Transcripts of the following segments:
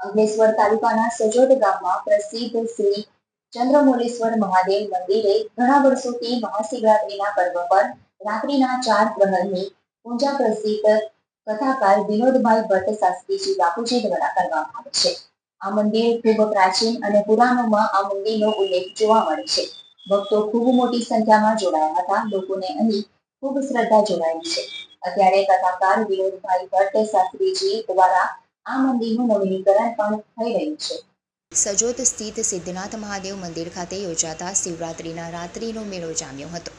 અંકલેશ્વર તાલુકાના સજોદ ગામમાં પ્રસિદ્ધ શ્રી ચંદ્રમૌલેશ્વર મહાદેવ મંદિરે ઘણા વર્ષોથી મહાશિવરાત્રીના પર્વ પર રાત્રિના 4 પ્રહરની પૂજા પ્રસિદ્ધ કથાકાર વિનોદભાઈ ભટ્ટ શાસ્ત્રીજી બાપુજી દ્વારા કરવામાં આવે છે। આ મંદિર ખૂબ પ્રાચીન અને પુરાણોમાં આ મંદિરનો ઉલ્લેખ જોવા મળે છે। ભક્તો ખૂબ મોટી સંખ્યામાં જોડાયા હતા। લોકોને અહીં ખૂબ શ્રદ્ધા જોડાયેલી છે। અત્યારે કથાકાર વિનોદભાઈ ભટ્ટ શાસ્ત્રીજી દ્વારા આ મંદિરનું નવીનીકરણ પણ થઈ રહ્યું છે। સજોદ સ્થિત સિદ્ધનાથ મહાદેવ મંદિર ખાતે યોજાતા શિવરાત્રીના રાત્રિનો મેળો જામ્યો હતો।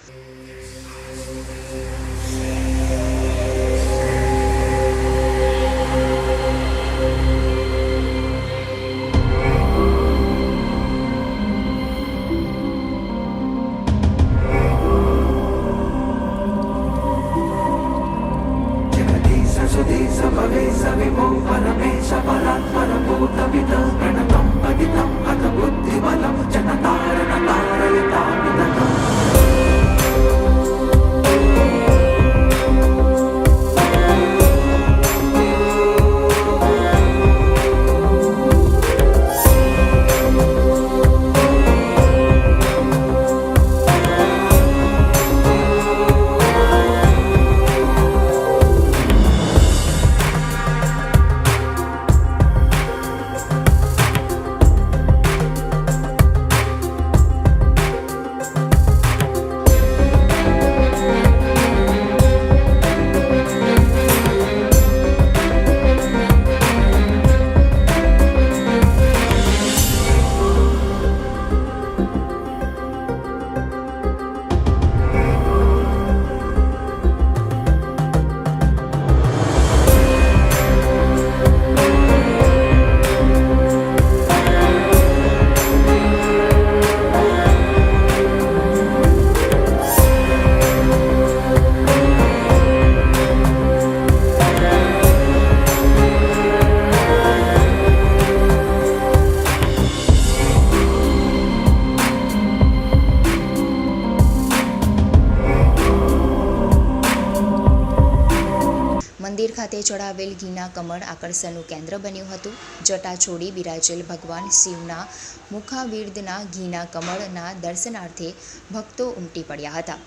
મંદિર ખાતે ચડાવેલ ઘીના કમળ આકર્ષણનું કેન્દ્ર બન્યું હતું। જટા છોડી બિરાજેલ ભગવાન શિવના મુખાબિર્દના ઘીના કમળના દર્શનાર્થે ભક્તો ઉમટી પડ્યા હતા।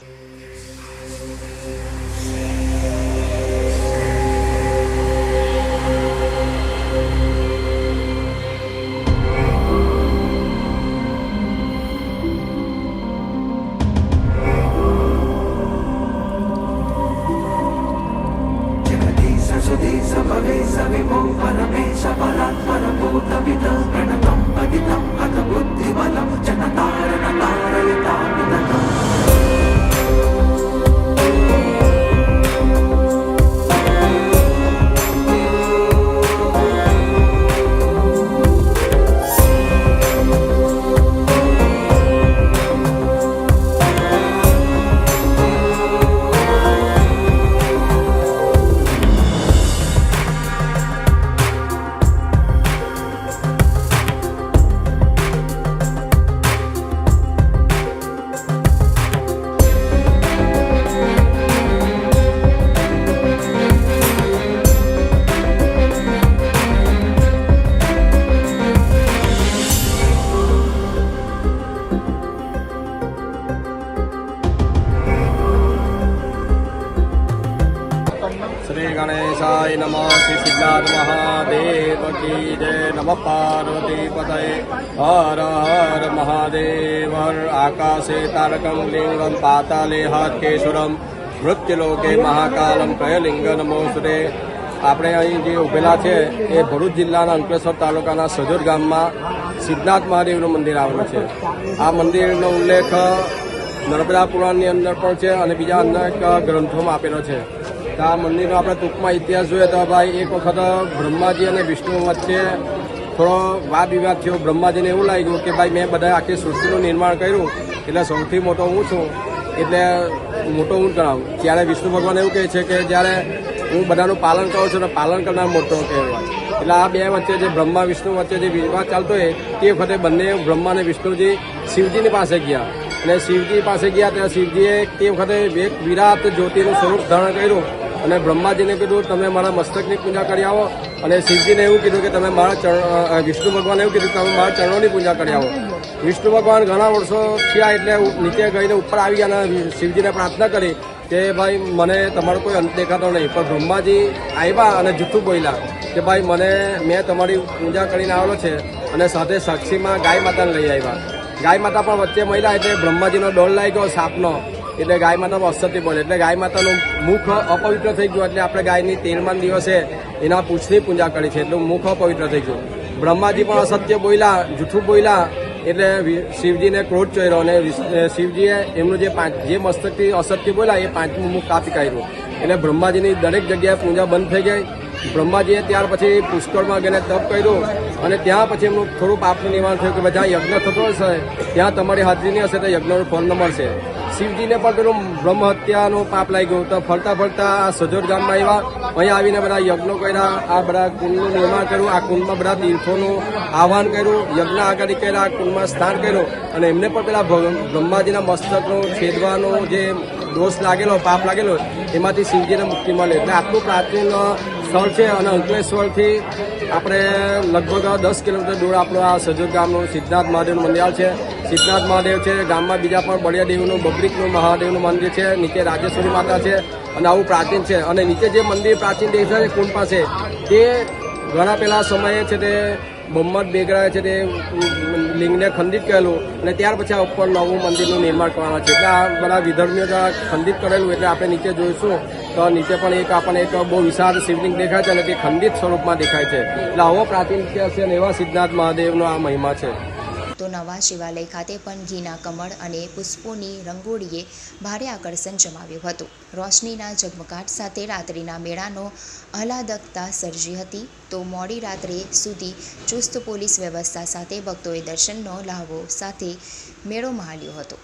श्री गणेशाय नमः। श्री सिद्धार्थ महादेव की जय। नमः पार्वती पतये। हर हर महादेव। आकाशे तारकं लिंगं पाताले हाकेश्वरं मृत्युलोके महाकालं कयलिंग नमोस्तुते। આપણે અહીં જે ઉભેલા છે એ ભરૂચ જિલ્લાના અંકલેશ્વર તાલુકાના સજોદ ગામમાં સિદ્ધનાથ મહાદેવનું મંદિર આવેલું છે। આ મંદિરનો ઉલ્લેખ નર્મદા પુરાણની અંદર પણ છે અને બીજા અનેક ગ્રંથોમાં આપેલો છે। આ મંદિરનો આપણે ટૂંકમાં ઇતિહાસ જોઈએ તો ભાઈ એક વખત બ્રહ્માજી અને વિષ્ણુ વચ્ચે થોડો વાદ વિવાદ થયો। બ્રહ્માજીને એવું લાગ્યું કે ભાઈ મેં બધા આખી સૃષ્ટિનું નિર્માણ કર્યું એટલે સૌથી મોટો હું છું એટલે મોટો હું ગણાવું। ત્યારે વિષ્ણુ ભગવાન એવું કહે છે કે જ્યારે હું બધાનું પાલન કરું છું અને પાલન કરનાર મોટો કહેવાય। એટલે આ બે વચ્ચે જે બ્રહ્મા વિષ્ણુ વચ્ચે જે વિવાદ ચાલતો હોય તે વખતે બંને બ્રહ્મા અને વિષ્ણુજી શિવજીની પાસે ગયા અને શિવજી પાસે ગયા ત્યારે શિવજીએ તે વખતે એક વિરાટ જ્યોતિનું સ્વરૂપ ધારણ કર્યું અને બ્રહ્માજીને કીધું તમે મારા મસ્તકની પૂજા કરી આવો, અને શિવજીને એવું કીધું કે તમે મારા ચરણ, વિષ્ણુ ભગવાને એવું કીધું કે તમે મારા ચરણોની પૂજા કરી આવો. વિષ્ણુ ભગવાન ઘણા વર્ષો થયા એટલે નીચે ગઈને ઉપર આવી ગયા અને શિવજીને પ્રાર્થના કરી કે ભાઈ મને તમારો કોઈ અંત દેખાતો નહીં. પણ બ્રહ્માજી આવ્યા અને જૂઠું બોલ્યા કે ભાઈ મેં તમારી પૂજા કરીને આવેલો છે, અને સાથે સાક્ષીમાં ગાય માતાને લઈ આવ્યા. ગાય માતા પણ વચ્ચે મળ્યા એટલે બ્રહ્માજીનો ડોલ લાગી ગયો સાપનો, એટલે ગાય માતાનો અસત્ય બોલે એટલે ગાય માતાનું મુખ અપવિત્ર થઈ ગયું. એટલે આપણે ગાયની 13મા દિવસે એના પૂંછની પૂજા કરી છે, એટલે મુખ અપવિત્ર થઈ ગયું. બ્રહ્માજી પણ અસત્ય બોલ્યા, જૂઠું બોલ્યા, એટલે શિવજીને ક્રોધ ચોર્યો, અને શિવજીએ એમનું જે મસ્તકથી અસત્ય બોલ્યા એ 5મું મુખ કાપી કાઢ્યું. એટલે બ્રહ્માજીની દરેક જગ્યાએ પૂજા બંધ થઈ ગઈ. બ્રહ્માજીએ ત્યાર પછી પુષ્કળમાં ગઈને તપ કર્યું, અને ત્યાં પછી એમનું થોડું પાપનું નિવારણ થયું કે જ્યાં યજ્ઞ થતો હશે ત્યાં તમારી હાજરી નહીં હશે તો યજ્ઞનું ફળ ન મળશે. શિવજીને પણ પેલું બ્રહ્મ હત્યાનું પાપ લાગી ગયું. તો ફરતા ફરતા આ સજોદ ગામમાં આવ્યા, અહીંયા આવીને બધા યજ્ઞો કર્યા, આ બધા કુંડનું નિર્માણ કર્યું, આ કુંડમાં બધા તીર્થોનું આહવાન કર્યું, યજ્ઞ આગળ કર્યા, આ કુંડમાં સ્નાન કર્યું, અને એમને પણ પેલા બ્રહ્માજીના મસ્તકનું છેદવાનું જે દોષ લાગેલો, પાપ લાગેલો, એમાંથી શિવજીને મુક્તિ મળે. એટલે આટલું પ્રાચીન સ્થળ છે, અને અંકલેશ્વરથી આપણે લગભગ 10 કિલોમીટર દૂર આપણું આ સજોદ ગામનું સિદ્ધનાથ મહાદેવનું મંદિર છે. સિદ્ધનાથ મહાદેવ છે, ગામમાં બીજા પણ બળિયાદેવનું, બબ્રિકનું મહાદેવનું મંદિર છે, નીચે રાજેશ્વરી માતા છે, અને આવું પ્રાચીન છે. અને નીચે જે મંદિર પ્રાચીન દેખાય છે કુંડ પાસે, તે ઘણા પહેલા સમયે છે તે બમ્મત બેગરાએ છે તે લિંગને ખંડિત કરેલું, અને ત્યાર પછી આ ઉપર નવું મંદિરનું નિર્માણ કરવાનું છે. એટલે આ બધા વિધર્મીઓ દ્વારા ખંડિત કરેલું. એટલે આપણે નીચે જોઈશું તો નીચે પણ આપણને એક બહુ વિશાળ શિવલિંગ દેખાય છે, અને તે ખંડિત સ્વરૂપમાં દેખાય છે. એટલે આવો પ્રાચીન ઇતિહાસ છે, અને એવા સિદ્ધનાથ મહાદેવનો આ મહિમા છે. તો નવા શિવાલય ખાતે પણ ઘીના કમળ અને પુષ્પોની રંગોળીએ ભારે આકર્ષણ જમાવ્યું હતું. રોશનીના ઝગમગાટ સાથે રાત્રિના મેળાનો આહલાદકતા સર્જી હતી. તો મોડી રાત્રે સુધી ચુસ્ત પોલીસ વ્યવસ્થા સાથે ભક્તોએ દર્શનનો લહાવો સાથે મેળો માણ્યો હતો.